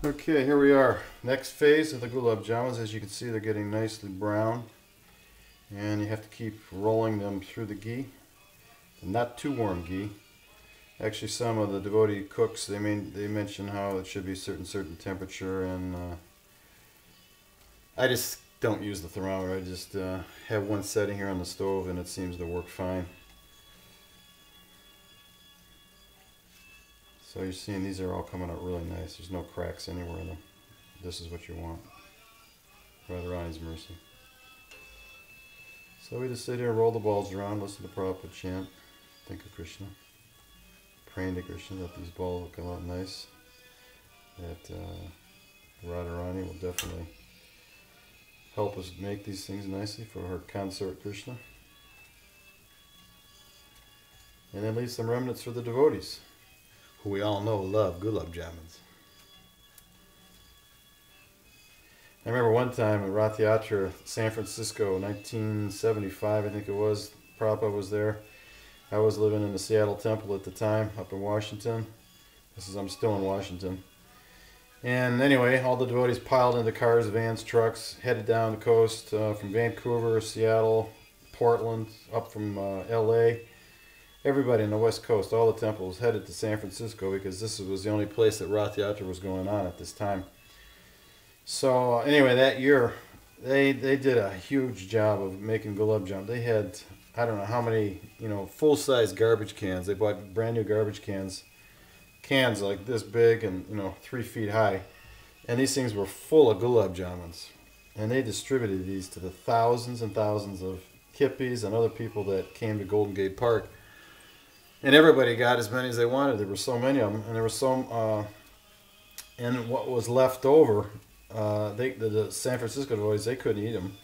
Okay, here we are. Next phase of the gulab jamuns. As you can see, they're getting nicely brown. And you have to keep rolling them through the ghee. Not too warm ghee. Actually, some of the devotee cooks, they mention how it should be certain temperature, and I just don't use the thermometer. I just have one setting here on the stove, and it seems to work fine. So you're seeing these are all coming out really nice. There's no cracks anywhere in them. This is what you want. Radharani's mercy. So we just sit here, roll the balls around, listen to Prabhupada chant, think of Krishna, praying to Krishna that these balls will come out nice, that Radharani will definitely help us make these things nicely for her consort Krishna. And then leave some remnants for the devotees, who we all know love gulab jamuns. I remember one time at Rath Yatra, San Francisco, 1975, I think it was. Prabhupada was there. I was living in the Seattle Temple at the time, up in Washington. I'm still in Washington. And anyway, all the devotees piled into cars, vans, trucks, headed down the coast from Vancouver, Seattle, Portland, up from LA. Everybody on the West Coast, all the temples, headed to San Francisco because this was the only place that Rath Yatra was going on at this time. So anyway, that year, they did a huge job of making gulab jamun. They had, I don't know how many, full-size garbage cans. They bought brand new garbage cans like this big and 3 feet high, and these things were full of gulab jamuns. And they distributed these to the thousands and thousands of hippies and other people that came to Golden Gate Park. And everybody got as many as they wanted. There were so many of them, and there were so. And what was left over, the San Francisco boys, they couldn't eat them.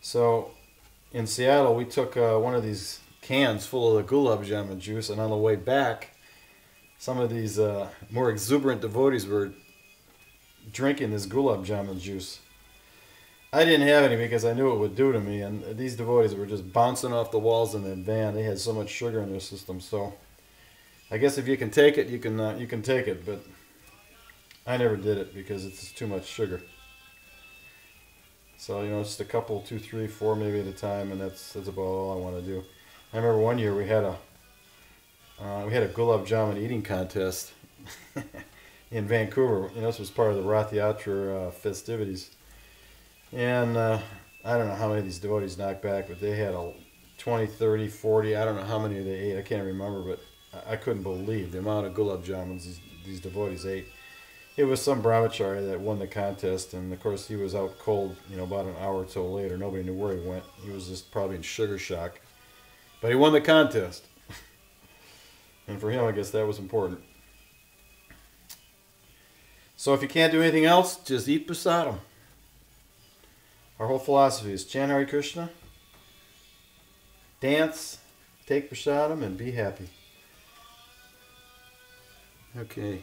So in Seattle, we took one of these cans full of the gulab jamun juice, and on the way back, some of these more exuberant devotees were drinking this gulab jamun juice. I didn't have any because I knew what it would do to me, and these devotees were just bouncing off the walls in the van. They had so much sugar in their system, so I guess if you can take it, you can take it, but I never did it because it's too much sugar. So just a couple, 2, 3, 4 maybe at a time, and that's about all I want to do. I remember one year we had a gulab jamun eating contest in Vancouver. This was part of the Rath Yatra festivities. And I don't know how many of these devotees knocked back, but they had 20, 30, 40. I don't know how many they ate. I can't remember, but I couldn't believe the amount of gulab jamuns these devotees ate. It was some brahmachari that won the contest, and of course he was out cold, about an hour or so later. Nobody knew where he went. He was just probably in sugar shock. But he won the contest. And for him, I guess that was important. So if you can't do anything else, just eat prasadam. Our whole philosophy is chant Hare Krishna, dance, take prasadam, and be happy. Okay.